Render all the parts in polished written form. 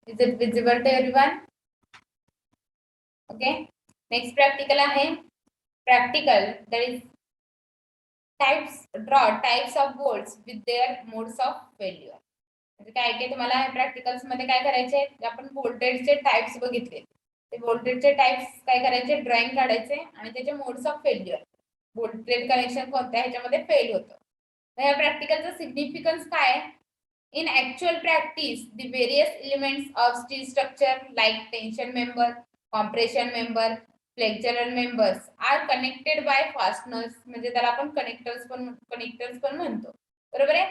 Is it visible to everyone? Okay. Next practical आहे. Practical, that is draw types of boards with their modes of failure. म्हणजे काय की तुम्हाला practicals मध्ये काय करायचे, आपण व्होल्टेजचे टाइप्स बघितले. ते व्होल्टेजचे टाइप्स काय करायचे, ड्रॉइंग काढायचे आणि त्याचे modes of failure, voltage connection कोणत्या ह्याच्यामध्ये फेल होतं. तर या प्रॅक्टिकलचं सिग्निफिकन्स काय? In actual practice, the various elements of steel structure like tension member, compression member, flexural members are connected by fasteners. म्हणजे त्याला आपण कनेक्टर्स पण म्हणतो. बरोबर आहे.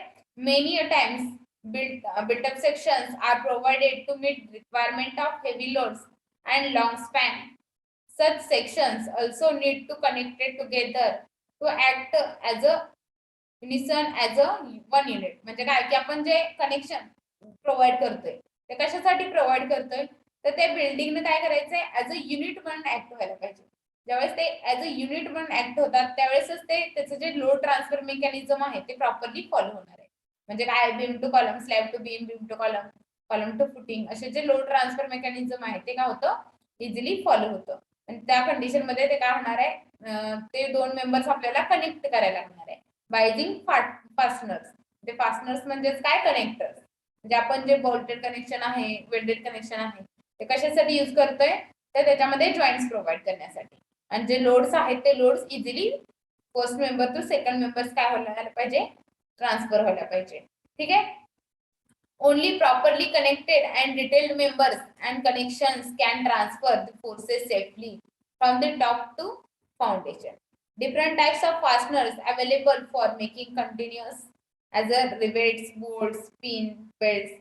Many a times built up sections are provided to meet requirement of heavy loads and long span. Such sections also need to connect it together to act as a unison as a one unit. म्हणजे काय की आपण जे connection provide करतोय ते कशासाठी provide करतोय, तर ते बिल्डिंगने काय करायचंय, ऍज अ युनिट म्हणून ऍक्ट व्हायला पाहिजे. ज्यावेळेस ते ऍज अ युनिट म्हणून ऍक्ट होतात त्यावेळेसच ते त्याचं जे लोड ट्रान्सफर मेकॅनिझम आहे ते प्रॉपरली फॉलो होणार आहे. म्हणजे काय, beam to column, slab to beam, beam to column, column to footing, असे जे लोड ट्रान्सफर मेकॅनिझम आहे ते काय होतं, इझिली फॉलो होतं. आणि त्या कंडिशन मध्ये ते काय होणार आहे, ते दोन मेंबर्स आपल्याला कनेक्ट करायला लागणार आहे बायझिंग फास्टनर्स. ते फास्टनर्स म्हणजेच काय, कनेक्टर्स. म्हणजे आपण जे बोल्टेड कनेक्शन आहे, वेल्डेड कनेक्शन आहे, ते कशासाठी यूज करतोय, तर त्याच्यामध्ये जॉईंट्स प्रोव्हाइड करण्यासाठी. आणि जे लोड्स आहेत ते loads easily first member to second members काय व्हायला पाहिजे, ट्रान्सफर व्हायला पाहिजे. ठीक आहे. Only properly connected and detailed members and connections can transfer the forces safely from the top to foundation. Different types of fasteners available for making continuous as a rivets, bolts, pin, belts.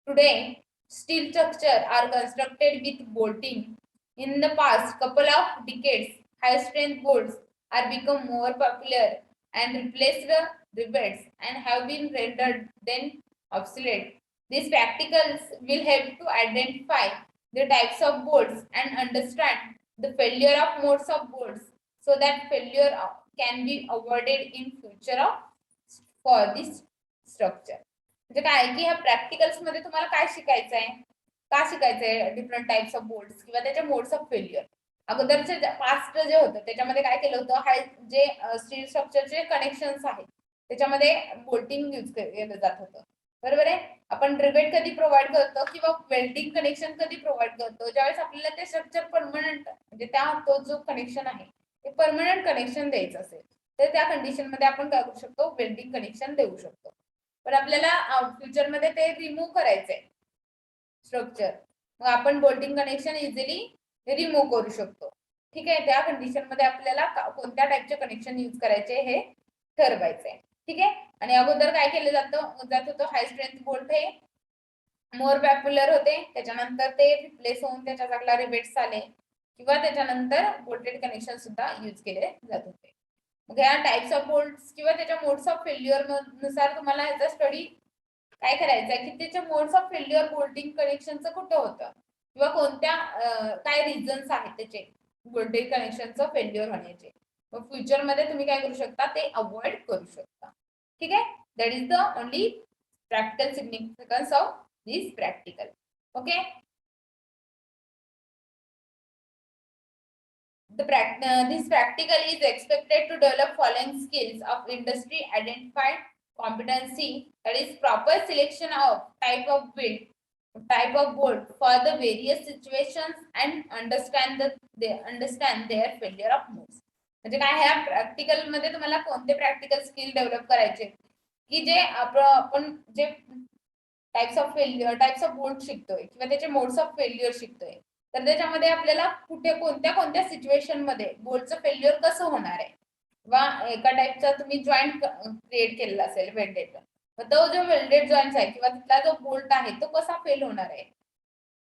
Today, steel structure are constructed with bolting. In the past couple of decades, high strength bolts are become more popular and replaced rivets and have been rendered then obsolete. These practicals will help to identify the types of bolts and understand the failure of modes of bolts so that failure can be avoided in future of for this structure. म्हणजे काय की ह्या practicals मध्ये तुम्हाला काय शिकायचं आहे, का शिकायचं आहे, डिफरंट टाइप्स ऑफ बोल्ट्स किंवा त्याचे मोड्स ऑफ फेल्युअर. अगोदरचे पास्ट जे होतं त्याच्यामध्ये काय केलं होतं, हाय जे स्टील स्ट्रक्चरचे कनेक्शन्स आहेत त्याच्यामध्ये बोल्टिंग यूज केलं जात होतं. बरोबर आहे. आपण रिवेट कधी प्रोव्हाइड करतो किंवा वेल्डिंग कनेक्शन कधी प्रोव्हाइड करतो, ज्यावेळेस आपल्याला ते स्ट्रक्चर परमनंट, म्हणजे त्या तो जो कनेक्शन आहे ते परमनंट कनेक्शन द्यायचं असेल तर त्या कंडिशन मध्ये आपण काय करू शकतो, वेल्डिंग कनेक्शन देऊ शकतो. पण आपल्याला फ्युचर मध्ये ते रिमूव्ह करायचंय स्ट्रक्चर, मग आपण बोल्टिंग कनेक्शन इझिली रिमूव्ह करू शकतो. ठीक आहे. त्या कंडिशन मध्ये आपल्याला कोणत्या टाइपचे कनेक्शन यूज करायचे हे ठरवायचंय. ठीक आहे. आणि अगोदर काय केलं जात होतं, हाय स्ट्रेंथ बोल्ट हे मोर पॉप्युलर होते, त्याच्यानंतर ते रिप्लेस होऊन त्याच्या जागेला रिवेट्स आले किंवा त्याच्यानंतर बोल्टेड कनेक्शन सुद्धा यूज केले जात होते. मग या टाइप्स ऑफ बोल्ट्स किंवा त्याच्या मोड्स ऑफ फेल्युअर नुसार तुम्हाला याचा स्टडी काय करायचं आहे की त्याच्या मोड्स ऑफ फेल्युअर बोल्टिंग कनेक्शनचं कुठं होतं किंवा कोणत्या काय रिझन्स आहेत त्याचे बोल्टेड कनेक्शनचं फेल्युअर होण्याचे. मग फ्युचर मध्ये तुम्ही काय करू शकता, ते अवॉइड करू शकता. ठीक आहे. That is the only practical significance of this practical. Okay. This practical is expected to develop following skills of industry identified competency, that is proper selection of type of build, type of bolt for the various situations and understand their failure of modes. म्हणजे काय, ह्या practical मध्ये तुम्हाला कोणते practical skill develop करायचे की जे आपण जे टाइप्स ऑफ बोल्ट शिकतोय किंवा त्याचे मोड्स ऑफ फेल्युअर शिकतोय, तर त्याच्यामध्ये आपल्याला कुठे कोणत्या सिच्युएशन मध्ये बोल्टचं फेल्युअर कसं होणार आहे, किंवा एका टाइपचा तुम्ही जॉईंट क्रिएट केलेला असेल वेल्डेड, तर तो जो वेल्डेड जॉईंट आहे किंवा तिथला जो बोल्ट आहे तो कसा फेल होणार आहे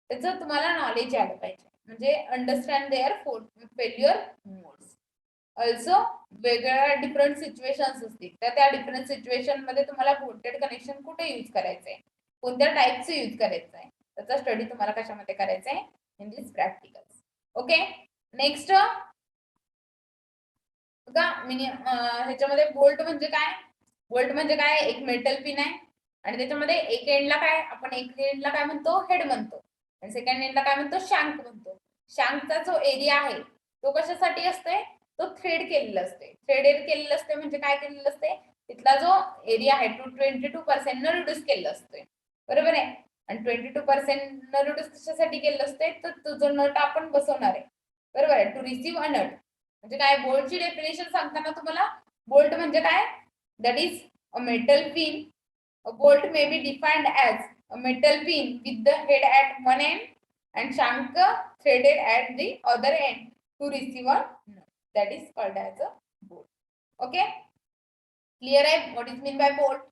त्याचं तुम्हाला नॉलेज आलं पाहिजे. म्हणजे understand their failure modes. Also वेगळ्या डिफरंट सिच्युएशन्स असतील तर त्या डिफरंट सिच्युएशन मध्ये तुम्हाला बोल्टेड कनेक्शन कुठे यूज करायचंय, कोणत्या टाइपचं यूज करायचं आहे, त्याचा स्टडी तुम्हाला कशामध्ये करायचा आहे, in this practicals. Okay. Next बघा, ह्याच्यामध्ये बोल्ट म्हणजे काय, बोल्ट म्हणजे काय, एक मेटल पिन आहे आणि त्याच्यामध्ये एक एंडला काय, आपण एक एंडला काय म्हणतो, हेड म्हणतो आणि सेकंड एंडला काय म्हणतो, शँक म्हणतो. शँकचा जो एरिया आहे तो कशासाठी असते, तो थ्रेड केलेला असते. थ्रेडेड केलेलं असते म्हणजे काय केलेलं असते, तिथला जो एरिया आहे तो 22% न रिड्यूस केलेला असतोय, बरोबर आहे. आणि 22% न रिड्यूस कशासाठी केलेलं असते, तर तुझं नट आपण बसवणार आहे, बरोबर आहे. टू रिसीव्ह अ नट म्हणजे काय, बोल्टची डेफिनेशन सांगताना तुम्हाला बोल्ट म्हणजे काय, that is a metal pin. A bolt may be defined as a metal pin with the head at one end and shank threaded at the other end to receive a nut. That is called as a bolt. Okay, clear आहे. what is mean by bolt?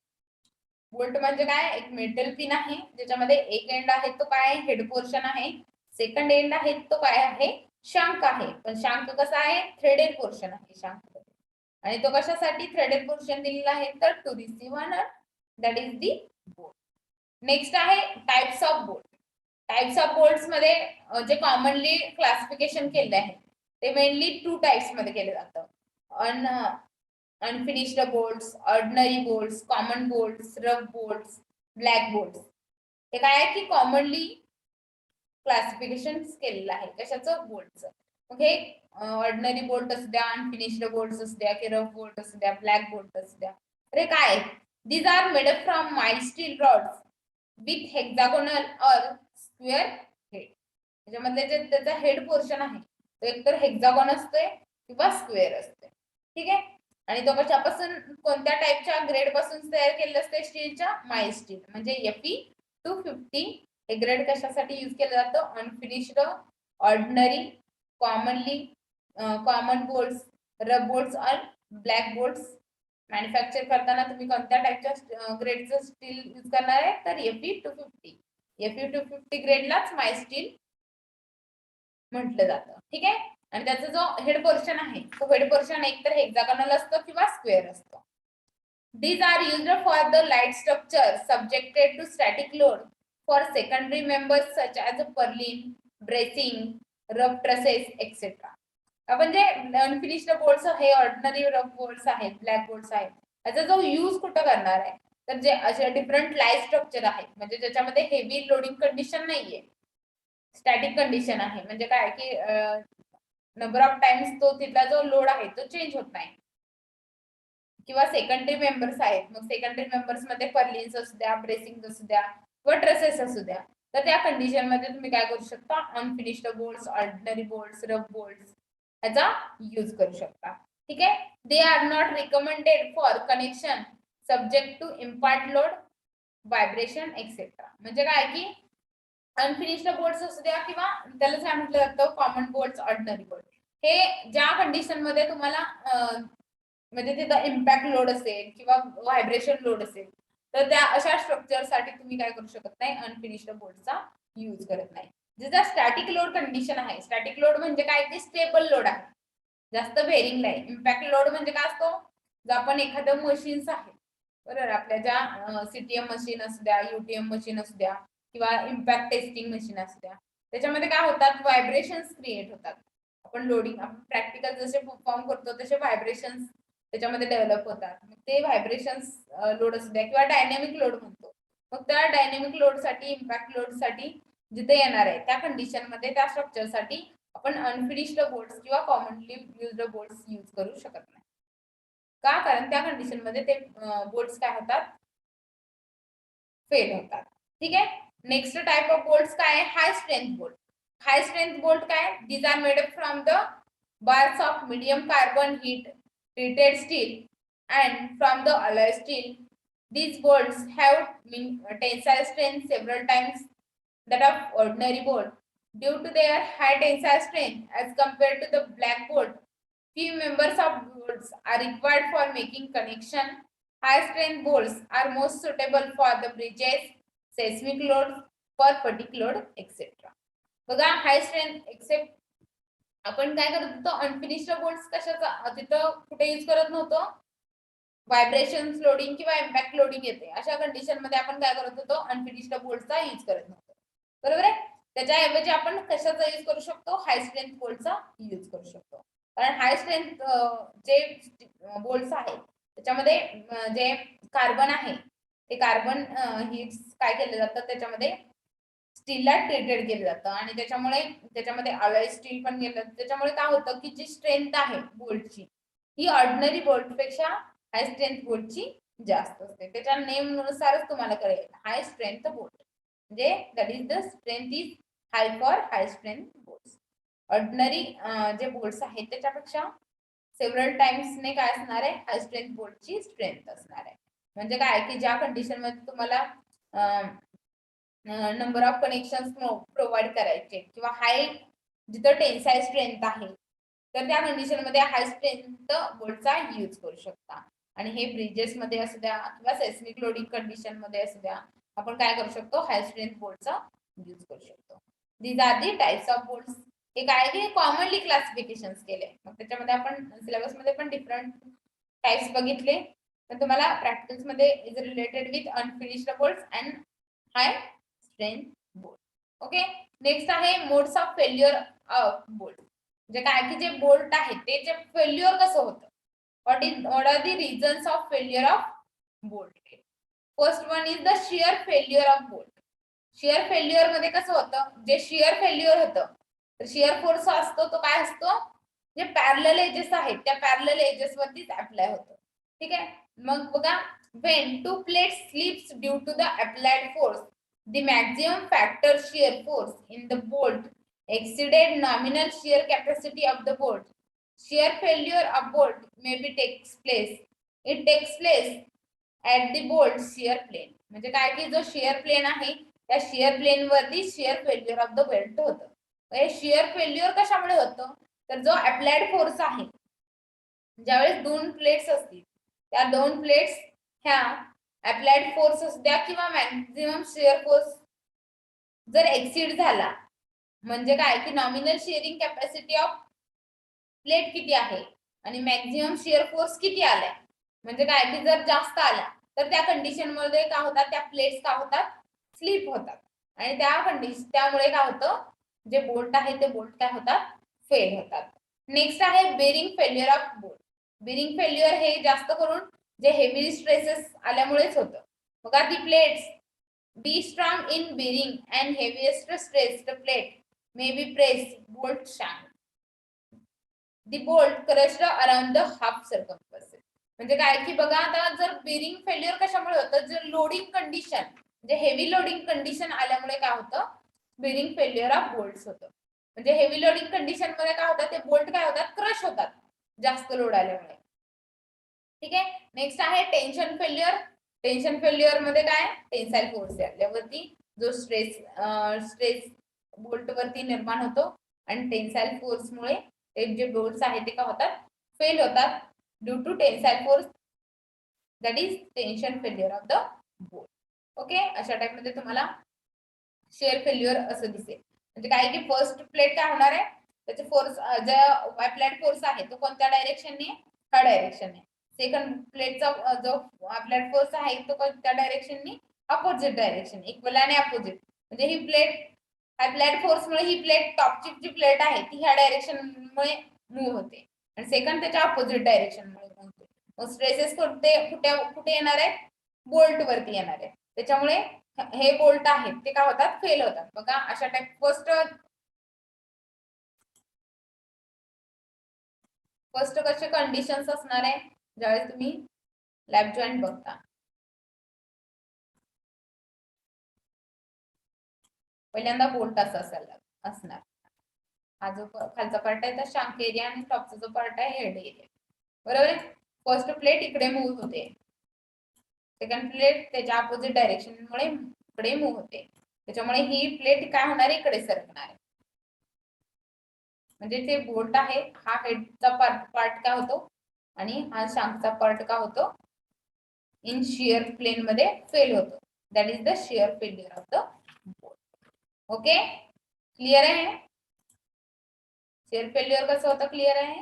Bolt म्हणजे काय, एक metal pin आहे ज्याच्यामध्ये एक end आहे तो काय, हेड पोर्शन आहे. सेकंड एंड आहे तो काय आहे, शांक आहे. पण शांक कसा आहे, थ्रेडेड पोर्शन आहे शांक. आणि तो कशासाठी थ्रेडेड पोर्शन दिलेला आहे, तर to receive a nut, that is the bolt. Next आहे types of bolt. Types of bolts मध्ये जे कॉमनली क्लासिफिकेशन केले आहे ते मेनली 2 टाइप्स मध्ये केले जातं. Unfinished bolts, ordinary bolts, common bolts, rough bolts, black bolts. हे काय आहे की कॉमनली क्लासिफिकेशन केलेलं आहे कशाचं, बोल्टचं. मग हे ऑर्डिनरी बोल्ट असू द्या, अनफिनिश्ड बोल्ट्स असू द्या, की रफ बोल्ट असू द्या, ब्लॅक बोल्ट असू द्या, अरे काय, these are made up from mild steel rods with hexagonal or square head. त्याच्यामध्ये जे त्याचा हेड पोर्शन आहे तो एकतर हेक्सागॉन असतोय किंवा स्क्वेअर असतोय, ठीक आहे. आणि तो कशापासून, कोणत्या टाइपच्या ग्रेड पासून तयार केलेलं असते, स्टीलच्या माइल्ड स्टील म्हणजे Fe250. हे ग्रेड कशासाठी यूज केलं जातं, unfinished, ordinary, commonly, common bolts, rough bolts और ब्लॅक बोल्ट्स मॅन्युफॅक्चर करताना तुम्ही कोणत्या टाइपच्या ग्रेडचं स्टील यूज करणार आहे, तर Fe250. Fe250 ग्रेडलाच माय स्टील म्हटलं जातं, ठीक आहे. आणि त्याचा जो हेड पोर्शन आहे तो हेड पोर्शन एकतर हेक्सागोनल असतो किंवा स्क्वेअर असतो. These are used for the light structure subjected to static load for secondary members such as purlin, bracing, rough trusses, etc. आपण जे अनफिनिश्ड बोल्ट्स हे ऑर्डिनरी रफ बोल्ट्स आहेत, ब्लॅक बोल्ट्स आहेत, त्याचा जो यूज कुठं करणार आहे, तर जे असे डिफरंट लाईट स्ट्रक्चर आहेत म्हणजे ज्याच्यामध्ये हेवी लोडिंग कंडिशन नाहीये, स्टॅटिक कंडिशन आहे, म्हणजे काय की नंबर ऑफ टाइम्स तो तिथला जो लोड आहे तो चेंज होत नाही, किंवा सेकंडरी मेंबर्स आहेत. मग सेकंडरी मेंबर्स मध्ये पर्लिन्स असू द्या, ब्रेसिंग असू द्या किंवा ट्रसेस असू द्या, तर त्या कंडिशन मध्ये तुम्ही काय करू शकता, unfinished bolts, ordinary bolts, rough bolts याचा यूज करू शकता, ठीक आहे. They are not recommended for connection subject to impart load, vibration etcetera. म्हणजे काय की अनफिनिश्ड बोल्ट्स असू द्या किंवा त्याला काय म्हटलं जातं, कॉमन बोल्ट्स, ऑर्डिनरी बोल्ट, हे ज्या कंडिशन मध्ये तुम्हाला म्हणजे तिथं इम्पॅक्ट लोड असेल किंवा व्हायब्रेशन लोड असेल, तर त्या अशा स्ट्रक्चर साठी तुम्ही काय करू शकत नाही, अनफिनिश्ड बोल्टचा यूज करत नाही. जिथं स्टॅटिक लोड कंडिशन आहे, स्टॅटिक लोड म्हणजे काय, ते स्टेबल लोड आहे, जास्त बेरिंग नाही. इम्पॅक्ट लोड म्हणजे काय असतो, जर आपण एखादं मशीन्स आहे, बरोबर, आपल्या ज्या सीटीएम मशीन असू द्या, यूटीएम मशीन असू द्या किंवा इम्पॅक्ट टेस्टिंग मशीन असू द्या, त्याच्यामध्ये काय होतात, व्हायब्रेशन्स क्रिएट होतात. आपण लोडिंग, आपण प्रॅक्टिकल जसे परफॉर्म करतो तसे व्हायब्रेशन्स त्याच्यामध्ये डेव्हलप होतात. मग ते व्हायब्रेशन्स लोड असू द्या किंवा डायनॅमिक लोड म्हणतो, मग त्या डायनॅमिक लोड साठी, इम्पॅक्ट लोड साठी जिथे येणार आहे त्या कंडिशन मध्ये त्या स्ट्रक्चर साठी आपण अनफिनिश्ड बोल्ट्स किंवा कॉमनली युज्ड बोल्ट्स यूज करू शकत नाही. का, कारण त्या कंडिशन मध्ये ते बोल्ट्स काय होतात, फेल होतात, ठीक आहे. नेक्स्ट टाइप ऑफ बोल्ट्स काय आहे, high strength bolt. High strength bolt काय, these are made up from the bars of medium carbon heat treated steel and from the alloy steel. These bolts have tensile strength several times that of ordinary bolt. Due to their high tensile strength as compared to the black bolt, few members of bolts are required for making connection. High strength bolts are most suitable for the bridges, seismic loads, for fatigue load, etc. बघा, high strength accept आपण काय करत होतो, unfinished bolts कशाचा तिथं कुठे use करत नव्हतो, व्हायब्रेशन लोडिंग किंवा इम्पॅक्ट लोडिंग येते अशा कंडिशन मध्ये आपण काय करत होतो, अनफिनिश्ड बोल्टचा यूज करत नव्हतो, बरोबर आहे. त्याच्याऐवजी आपण कशाचा यूज करू शकतो, हाय स्ट्रेंथ बोल्टचा यूज करू शकतो. कारण हाय स्ट्रेंथ जे बोल्ट्स आहेत त्याच्यामध्ये जे कार्बन आहे ते कार्बन हिट्स काय केलं जातं, त्याच्यामध्ये स्टीलला ट्रीटेड केलं जातं आणि त्याच्यामुळे त्याच्यामध्ये अलॉय स्टील पण केलं जातं. त्याच्यामुळे काय होतं की जी स्ट्रेंथ आहे बोल्टची ही ऑर्डिनरी बोल्टपेक्षा हाय स्ट्रेंथ बोल्टची जास्त असते. त्याच्या नेम नुसारच तुम्हाला कळेल हाय स्ट्रेंथ बोल्ट म्हणजे that is the strength is high for high strength bolts. Ordinary जे बोल्ट्स आहेत त्याच्यापेक्षा सेव्हरल टाइम्सने काय असणार आहे हाय स्ट्रेंथ बोल्टची स्ट्रेंथ असणार आहे. म्हणजे काय की ज्या कंडिशन मध्ये तुम्हाला नंबर ऑफ कनेक्शन्स प्रोव्हाइड करायचे किंवा हाय जिथं टेन्साईल स्ट्रेंथ आहे तर त्या कंडिशन मध्ये हाय स्ट्रेंथ बोल्टचा यूज करू शकता. आणि हे ब्रिजेस मध्ये असू द्या किंवा सेस्मिक लोडिंग कंडिशन मध्ये असू द्या आपण काय करू शकतो हाय स्ट्रेंथ बोल्टचा यूज करू शकतो. These are the types of bolts. हे काय की कॉमनली क्लासिफिकेशन्स केले. मग त्याच्यामध्ये आपण सिलेबस मध्ये पण डिफरंट टाइप्स बघितले. तर तुम्हाला प्रॅक्टिकल्स मध्ये is related with unfinished bolts and high strength bolt. Okay. Next आहे modes of failure of bolt. म्हणजे काय की जे बोल्ट आहे ते जे फेल्युअर कसं होतं what are the reasons of failure of bolt. First one is the shear failure of bolt. Shear failure मध्ये कसं होतं जे शियर फेल्युअर होतं तर शियर फोर्स असतो तो काय असतो जे पॅरलल एजेस आहेत त्या पॅरलल एजेस वरतीच अप्लाय होतो. ठीक आहे. मग बघा when two plates slips due to the applied force the maximum factor shear force in the bolt exceeded nominal shear capacity of the bolt. Shear failure of bolt may be takes place. It takes place at the bolt shear plane. म्हणजे काय की जो shear plain आहे त्या shear plain वरती shear failure of the bolt होतं. हे shear failure कशामुळे होतं तर जो अप्लाइड फोर्स आहे ज्यावेळेस दोन प्लेट्स असतील त्या दोन प्लेट्स ह्या अप्लाइड फोर्स असू द्या किंवा मॅक्झिमम शियर फोर्स जर एक्सीड झाला म्हणजे काय की nominal shearing capacity of plate किती आहे आणि मॅक्झिमम शिअर फोर्स किती आलाय म्हणजे काय की जर जास्त आला तर त्या कंडिशन मध्ये काय होतात त्या प्लेट्स काय होतात स्लिप होतात आणि त्या कंडिशन त्यामुळे काय होतं जे बोल्ट आहे ते बोल्ट काय होतात फेल होतात. नेक्स्ट आहे bearing failure of bolt. Bearing failure हे जास्त करून जे हेवी स्ट्रेसेस आल्यामुळेच होतं. बघा the plates be strong in bearing and heaviest stressed plate may be press bolt shank. The bolt crushed around the half circumference. म्हणजे काय की बघा आता जर बेरिंग फेल्युअर कशामुळे होतं जर लोडिंग कंडिशन म्हणजे हेवी लोडिंग कंडिशन आल्यामुळे काय होतं बेरिंग फेल्युअर ऑफ बोल्ट्स होतं. म्हणजे हेवी लोडिंग कंडिशन मध्ये काय होतं ते बोल्ट काय होतात क्रश होतात जास्त लोड आल्यामुळे. ठीक आहे. नेक्स्ट आहे टेन्शन फेल्युअर. टेन्शन फेल्युअर मध्ये काय टेन्साईल फोर्स आल्यावरती जो स्ट्रेस बोल्ट वरती निर्माण होतो आणि टेन्साईल फोर्स मुळे ते जे बोल्ट्स आहेत ते काय होतात फेल होतात due to tensile force that is tension failure of the bolt. Okay. अशा टाइप मध्ये तुम्हाला शियर फेल्युअर असं दिसेल. म्हणजे काय की फर्स्ट प्लेट काय होणार आहे त्याचे फोर्स जो अप्लाइड फोर्स आहे तो कोणत्या डायरेक्शनने ह्या डायरेक्शनने. सेकंड प्लेटचा जो अप्लाइड फोर्स आहे तो कोणत्या डायरेक्शनने अपोजिट डायरेक्शन इक्वल आणि अपोजिट. म्हणजे ही प्लेट अप्लाइड फोर्स मुळे ही प्लेट टॉपची जी प्लेट आहे ती ह्या डायरेक्शन मुळे मूव्ह होते आणि सेकंड त्याच्या अपोजिट डायरेक्शन मुळे मूव्ह होते. मग स्ट्रेसेस कुठे कुठे कुठे येणार आहे बोल्ट वरती येणार आहे. त्याच्यामुळे हे बोल्ट आहेत ते काय होतात फेल होतात. बघा अशा टाइप फर्स्ट कसे कंडिशन्स असणार आहे ज्यावेळेस तुम्ही लॅब जॉईंट बघता. पहिल्यांदा बोल्ट असं असणार. हा जो खालचा पार्ट आहे तर शांक एरिया आणि टॉपचा जो पार्ट आहे हेड एरिया. बरोबर आहे. फर्स्ट प्लेट इकडे मूव्ह होते सेकंड प्लेट त्याच्या अपोजिट डायरेक्शन मुळे इकडे मूव्ह होते त्याच्यामुळे ही प्लेट काय होणार आहे इकडे सरकणार आहे. म्हणजे ते बोल्ट आहे हा हेडचा पार्ट काय होतो आणि हा शांकचा पार्ट काय होतो इन शियर प्लेन मध्ये फेल होतो. That is the shear failure of the bolt. Okay. Clear आहे. शियर फेल्युअर कसं होतं क्लिअर आहे.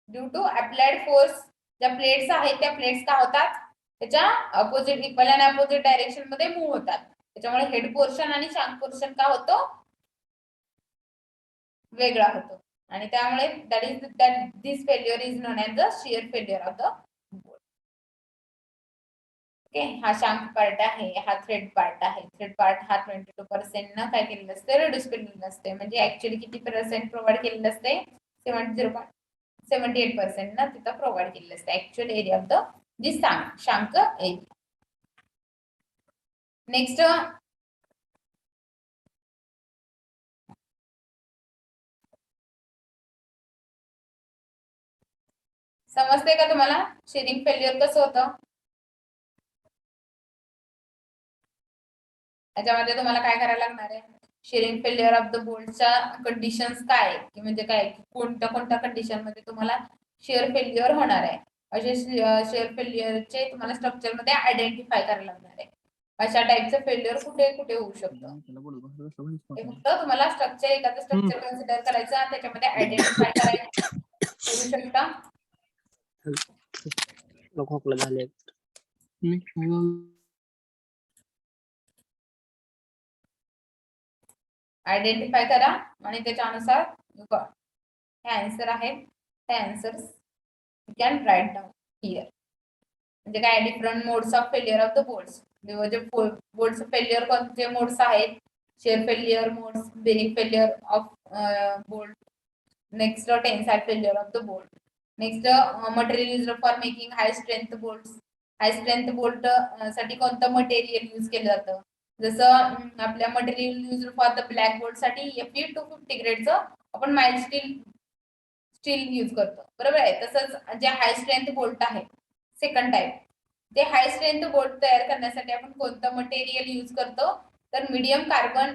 ड्यू टू अप्लाइड फोर्स ज्या प्लेट्स आहेत त्या प्लेट्स काय होतात त्याच्या अपोजिट इक्वल आणि अपोजिट डायरेक्शन मध्ये मूव्ह होतात त्याच्यामुळे हेड पोर्शन आणि शांक पोर्शन काय होतो वेगळा होतो आणि त्यामुळे that this failure is non as the shear failure of the bolt. Okay, हा शांक पार्ट आहे, हा थ्रेड पार्ट आहे. थ्रेड पार्ट हा 22% न काय केलेलं असते, रिड्यूस केलेलं असते. म्हणजे ऍक्च्युअली किती % प्रोव्हाइड केलेलं असते, 78% ना तिथं प्रोव्हाइड केलेलं असते actual area of the this shank area. Next समजते का तुम्हाला शेअरिंग फेल्युअर कसं होतं? त्याच्यामध्ये तुम्हाला काय करायला लागणार आहे, शेअरिंग फेल्युअर ऑफ द बोल्टच्या कंडिशन्स काय की म्हणजे काय कोणत्या कोणत्या कंडिशन मध्ये तुम्हाला शेअर फेल्युअर होणार आहे, असे शेअर फेल्युअरचे तुम्हाला स्ट्रक्चर मध्ये आयडेंटिफाय करायला लागणार आहे. अशा टाइपचं फेल्युअर कुठे कुठे होऊ शकतं हे फक्त तुम्हाला स्ट्रक्चर एखादं स्ट्रक्चर कन्सिडर करायचं, त्याच्यामध्ये आयडेंटिफाय करायचं करू शकता. आयडेंटिफाय करा आणि त्याच्यानुसार हे आन्सर आहेत, ते answers you can write down here. म्हणजे काय different modes of failure of the bolts, म्हणजे बोल्ट्स फेल्युअर कोणते मोड्स आहेत, shear failure modes, bearing failure of bolt, next tensile failure of the bolt, next material use for making high strength bolts. High strength bolt साठी कोणतं material use केलं जातं, जसं आपल्या material use for the black bolt साठी Fe250 ग्रेडचं आपण mild steel use करतो, बरोबर आहे. तसंच जे हाय स्ट्रेंथ बोल्ट आहे सेकंड टाइप, ते हाय स्ट्रेंथ बोल्ट तयार करण्यासाठी आपण कोणतं मटेरियल यूज करतो, तर medium carbon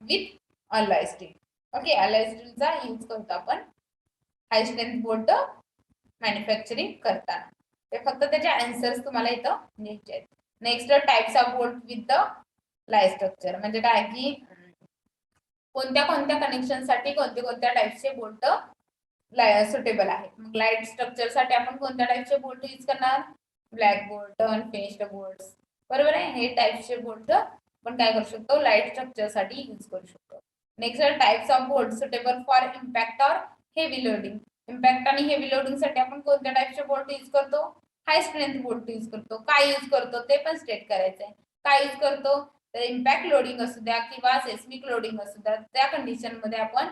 with alloy steel. Okay, alloy स्टीलचा यूज करतो आपण हाय स्ट्रेंथ बोल्ट मॅन्युफॅक्चरिंग करताना. ते फक्त त्याचे आन्सर्स तुम्हाला इथं लिहायचे आहेत. Next types of bolt with the lie structure, म्हणजे काय की कोणत्या कोणत्या कनेक्शन साठी कोणत्या टाइपचे बोल्ट सुटेबल आहे. मग लाईट स्ट्रक्चर साठी आपण कोणत्या टाइपचे बोल्ट यूज करणार, ब्लॅक बोल्ट, अनफिनिश्ड बोल्ट, बरोबर आहे. हे टाइपचे बोल्ट आपण काय करू शकतो, लाईट स्ट्रक्चर साठी यूज करू शकतो. Next types of bolt suitable for impact और हेवी लोडिंग. इम्पॅक्ट आणि हेवी लोडिंग साठी आपण कोणत्या टाइपचे बोल्ट यूज करतो, हाय स्ट्रेंथ बोल्ट यूज करतो. काय यूज करतो ते पण स्टेट करायचंय. काय यूज करतो, तर इम्पॅक्ट लोडिंग असू द्या किंवा सेस्मिक लोडिंग असू द्या, त्या कंडिशन मध्ये आपण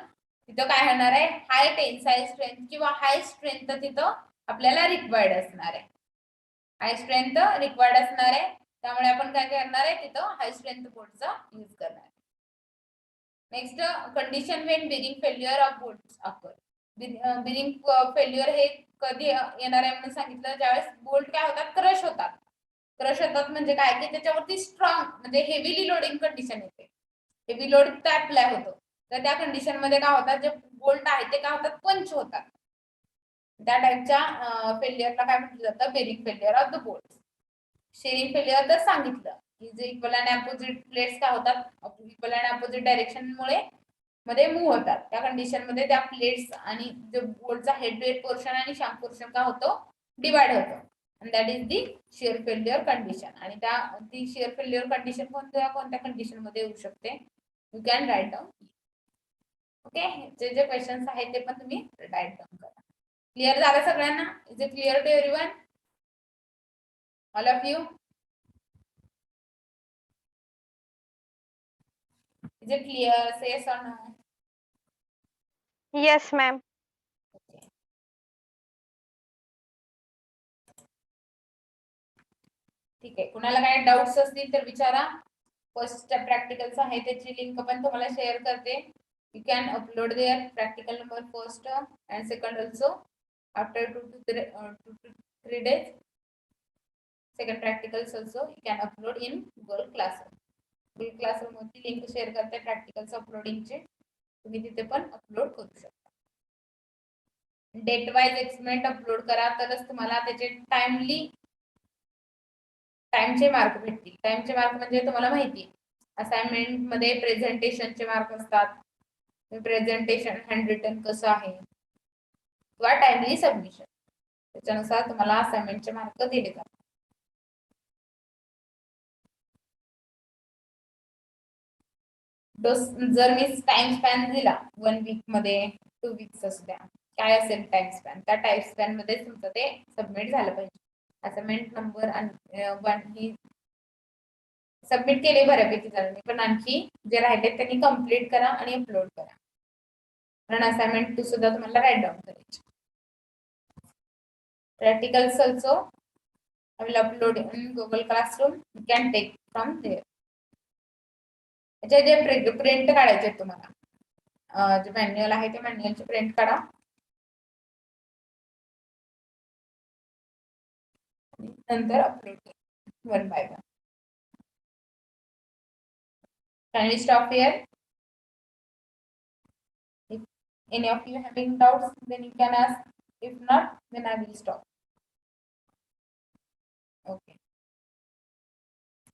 तिथं काय होणार आहे, हाय टेन्साइल स्ट्रेंथ किंवा हाय स्ट्रेंथ तिथं आपल्याला रिक्वायर्ड असणार आहे. हाय स्ट्रेंथ रिक्वायर्ड असणार आहे, त्यामुळे आपण काय करणार आहे, तिथं हाय स्ट्रेंथ बोल्टचा यूज करणार आहे. Next condition when bearing failure of bolts occur. Bearing failure हे कधी येणार आहे म्हणून सांगितलं, ज्यावेळेस बोल्ट काय होतात, क्रश होतात. क्रश होतात म्हणजे काय की त्याच्यावरती स्ट्रॉंग म्हणजे हेवीली लोडिंग कंडिशन येते, हेवी लोड त्या अप्लाय होतो. तर त्या कंडिशन मध्ये काय होतात, जे बोल्ट आहेत ते काय होतात, पंच होतात. त्या टाइपच्या फेल्युअरला काय म्हटलं जातं, bearing failure of the bolt. Shearing failure तर सांगितलं की J equal and opposite plates काय होतात, इक्वल अँड अपोजिट डायरेक्शन मुळे मध्ये मूव्ह होतात. त्या कंडिशन मध्ये त्या प्लेट्स आणि जो बोल्टचा हेड टू हेड पोर्शन आणि शांक पोर्शन काय होतो, डिवाइड होतो. and that is the shear failure condition. आणि त्या ती shear failure condition कोणत्या कोणत्या कंडिशन मध्ये येऊ शकते, you can write down. Okay, जे जे क्वेश्चन्स आहेत ते पण तुम्ही राईट डाऊन करा. क्लिअर झालं सगळ्यांना? Is it clear to everyone, all of you? Is it clear, say yes or no? Yes, ma'am. Okay. ठीक आहे, कुणाला काय डाउट्स असतील तर विचारा. फर्स्ट प्रॅक्टिकलचं आहे त्याची लिंक पण तुम्हाला शेअर करते. You can upload their practical number first and second also after 2 to 3 days. Second practicals also you can upload in Google classroom. Google classroom वरती लिंक शेअर करते प्रॅक्टिकल्स अपलोडिंगचे, तुम्ही तिथे पण अपलोड करू शकता. डेट वाईज एक्सपेरिमेंट अपलोड करा, तरच तुम्हाला त्याचे टाइमचे मार्क भेटतील. टाइमचे मार्क म्हणजे तुम्हाला माहिती आहे असाइनमेंट मध्ये प्रेझेंटेशनचे मार्क असतात, प्रेझेंटेशन हँड रिटन कसं आहे किंवा टाइमली सबमिशन, त्याच्यानुसार तुम्हाला असाइनमेंटचे मार्क दिले जातात. जर मी टाइम स्पॅन दिला 1 वीक मध्ये, 2 वीक्स असू द्या, काय असेल टाइम स्पॅन, त्या टाइम स्पॅन मध्ये तुमचं ते सबमिट झालं पाहिजे. असाइनमेंट नंबर 1 ही सबमिट केले बऱ्यापैकी जणांनी, पण आणखी जे राहिले त्यांनी कम्प्लीट करा आणि अपलोड करा. कारण असाइनमेंट 2 सुद्धा तुम्हाला राईट डाऊन करायची. Practicals also I will upload in Google Classroom. You can take from there. जे प्रिंट काढायचे तुम्हाला, जे मॅन्युअल आहे ते मॅन्युअलची प्रिंट काढा. नंतर अपलोड करा one by one. Can we stop here? If any of you having doubts, then you can ask. If not, then I will stop. Okay.